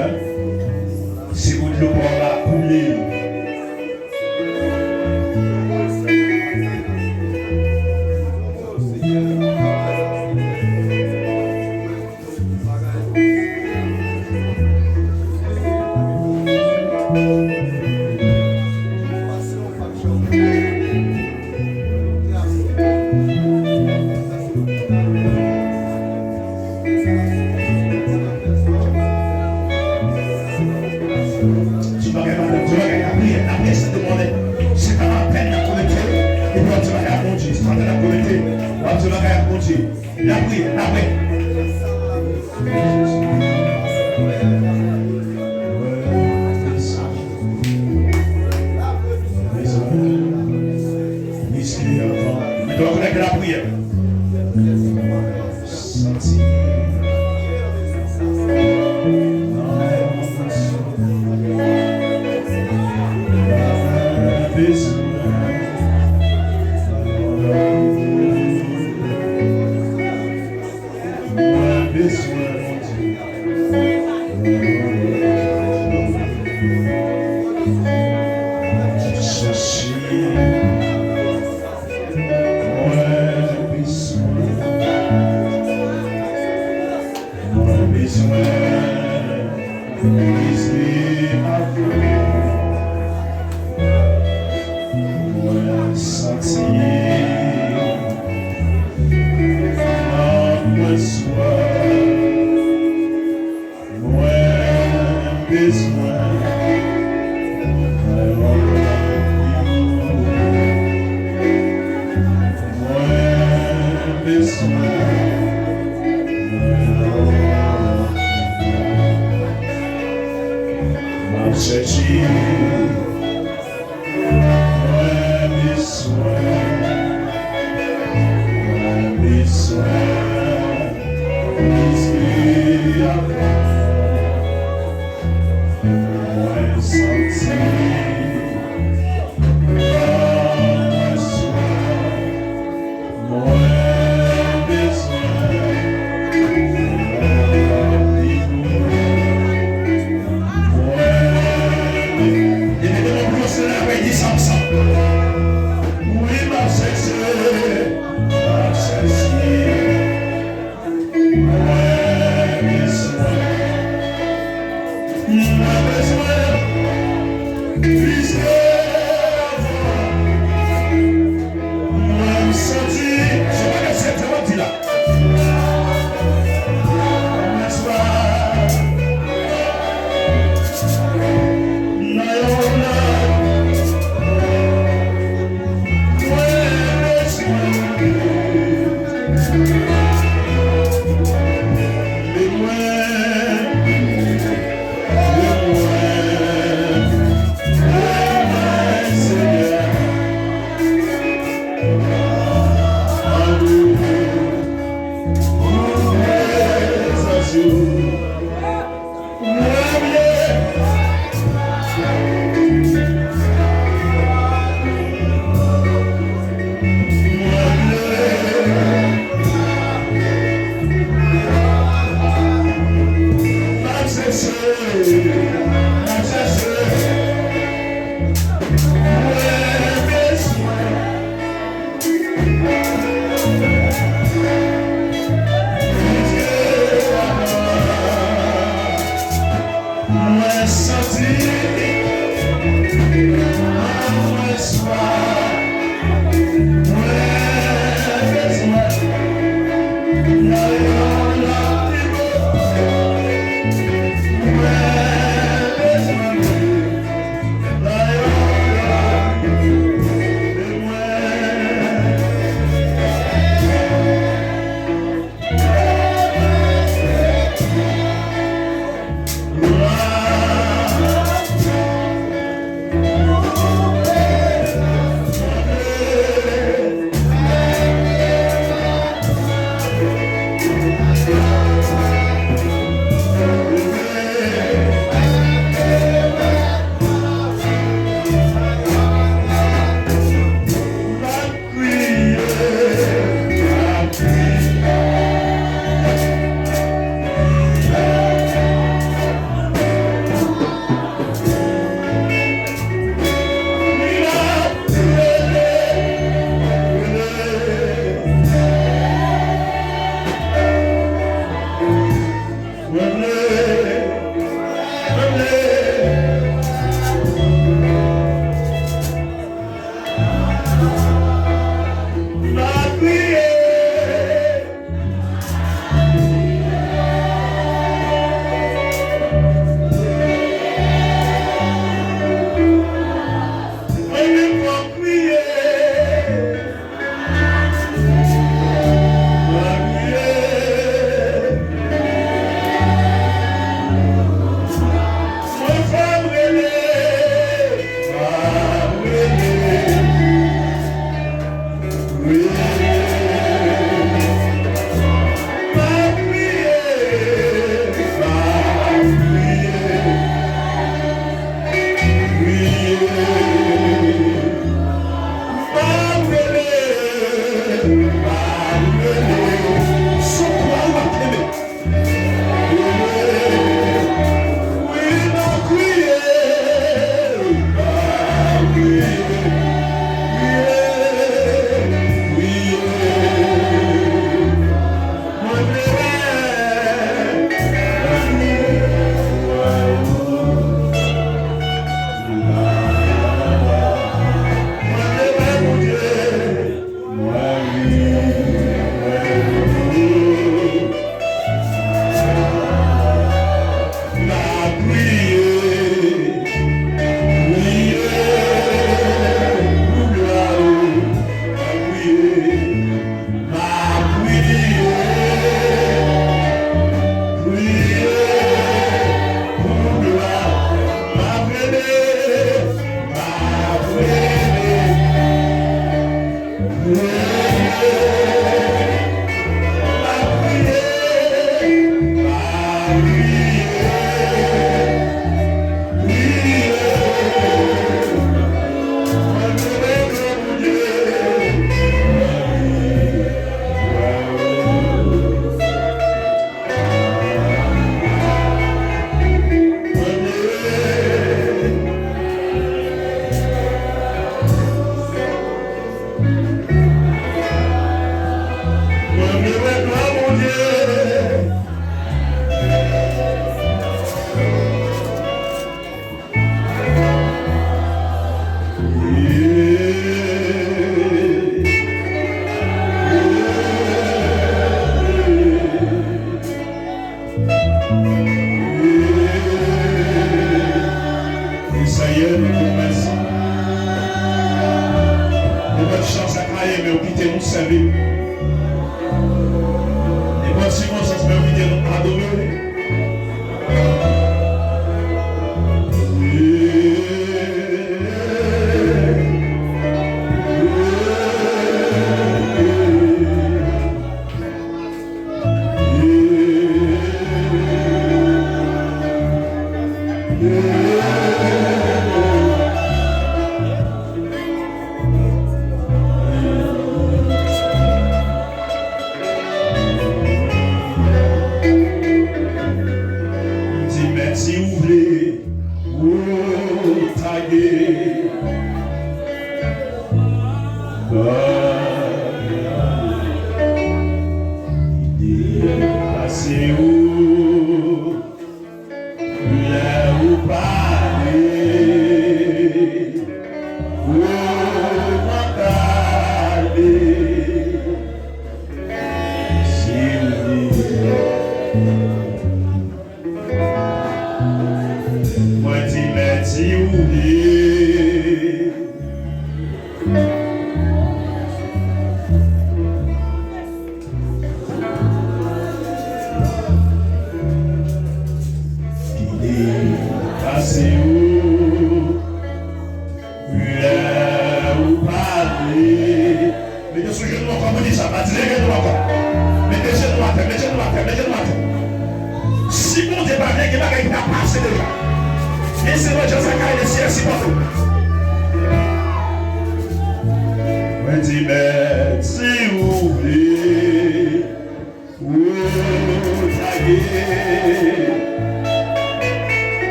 là. Si vous le la couler. La prière, la prière. Maintenant, on a la prière.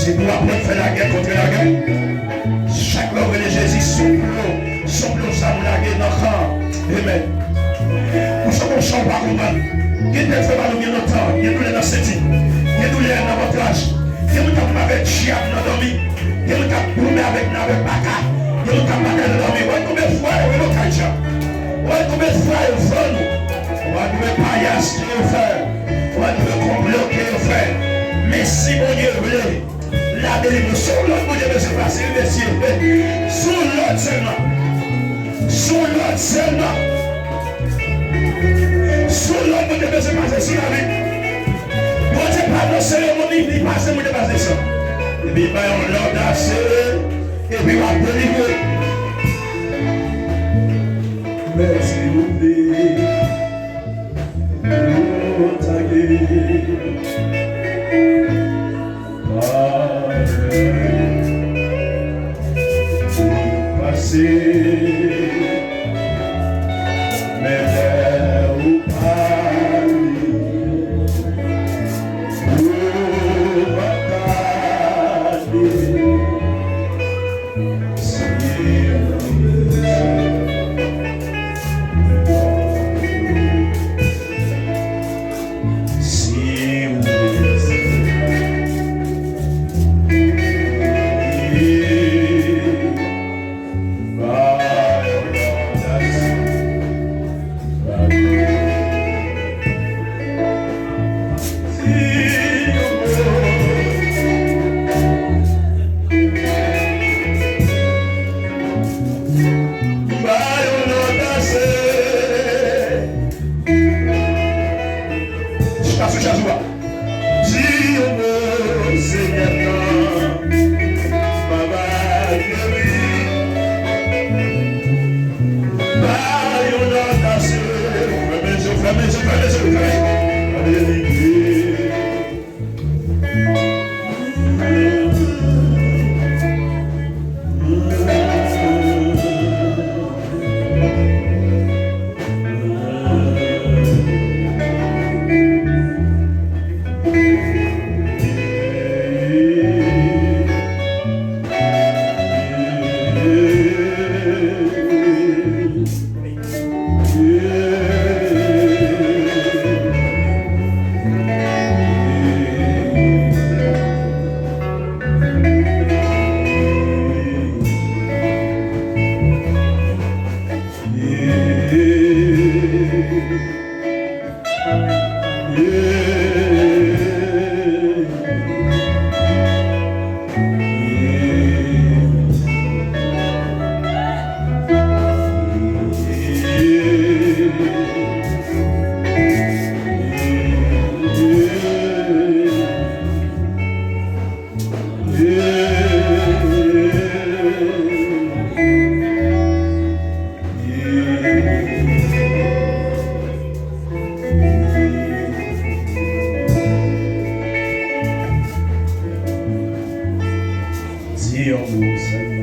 C'est pour après faire la guerre contre la guerre. Chaque homme de Jésus, son blot, ça vous la guerre dans le camp. Amen. Nous sommes au champ par nous-mêmes. Il y a des femmes qui ont temps, il y a des dans cette île, il y a des dans votre âge. Il y a des gens avec chiab dans la vie. Il y a des gens qui ont avec Baka. Il y a des gens qui ont avec la vie. Ouais, combien de fois il y a des gens ouais, combien de fois il y a des gens ouais, combien de paillasses qu'il y a fait. Ouais, combien de complots qu'il y a fait. Mais si mon Dieu voulait, la délivrance, sur l'autre, mon Dieu veut se passer, messieurs. Sur l'autre seulement. Sur l'autre seulement. Sur l'autre, mon Dieu veut se passer sur la vie. Mon Dieu pas de cérémonie, il passe, mon Dieu passe ça. Et puis, on l'audace, et puis, on va délivrer. Merci, mon Dieu. Oh, ta gueule. Dis un mot seulement.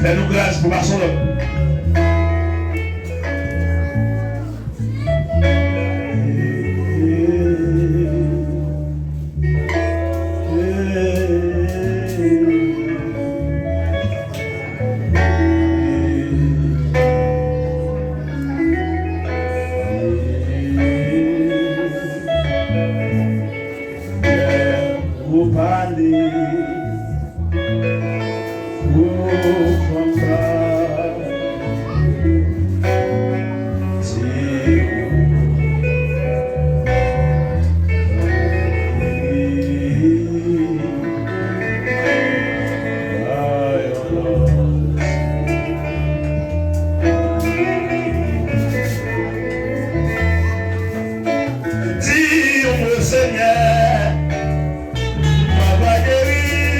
Fais-nous grâce pour passer là. Seigneur, ma guéri.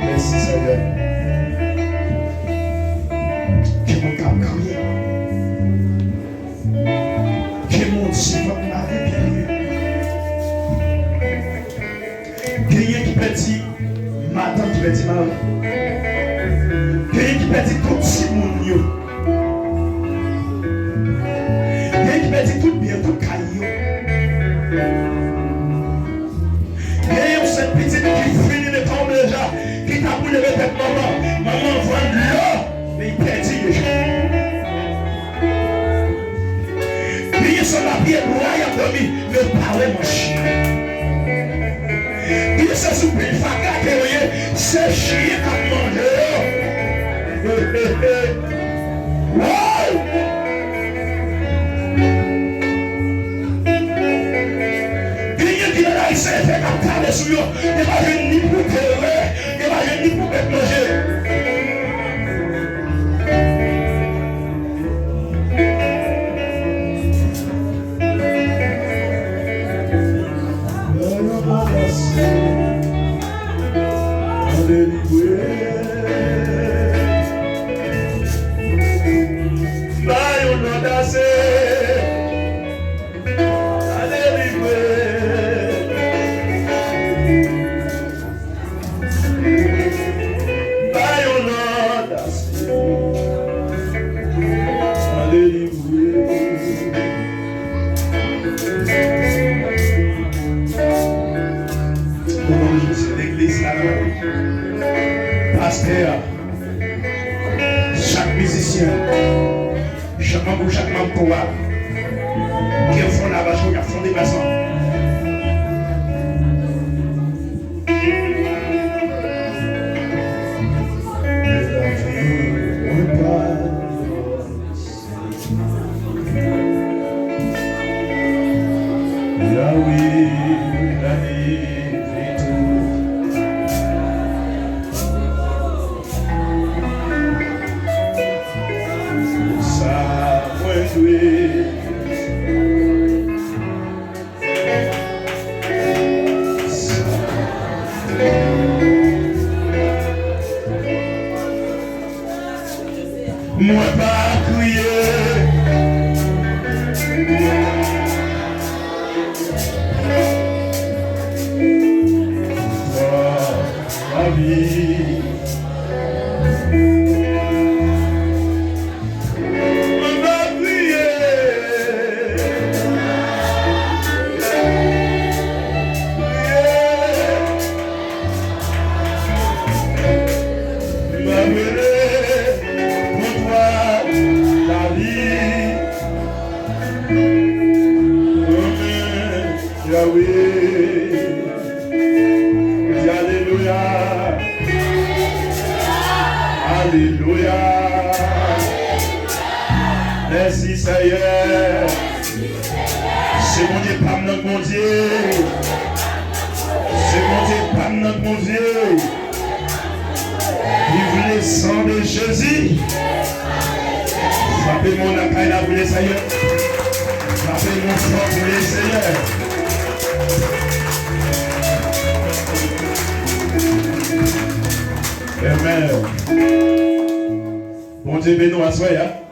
Merci Seigneur. Que mon cap crier. Que mon Dieu va m'arrêter. Quelqu'un qui peut dire, matin qui peut dire mal. Quelqu'un qui peut dire tout si mon Dieu. Quelqu'un qui peut dire tout bien, tout caillou. Quelqu'un cette petite qui finit de tomber déjà, qui t'a voulu répéter maman, maman vend l'eau, mais il perd déjà. Quelqu'un sur la pied, royal dormi, mais parlez mon chien. Il se souplit, il faut garder, c'est chien qui a mangé. Quelqu'un qui est là, il s'est fait capter sur lui. Il va venir pour terrer, il va venir pour mettre manger. L'église là, pasteur, chaque musicien, chaque membre qui font la vache, qui font des passants. Moi pas crier, la vie. Moi pas crier, Alléluia. Alléluia. Merci Seigneur. C'est mon Dieu, pas notre mon Dieu. C'est mon Dieu, pas notre mon Dieu. Vive le sang de Jésus. Frappez mon accueil là pour les Seigneur. Frappez mon sang pour les Seigneur. Amen. Bon Dieu, bénis-nous à soi, hein?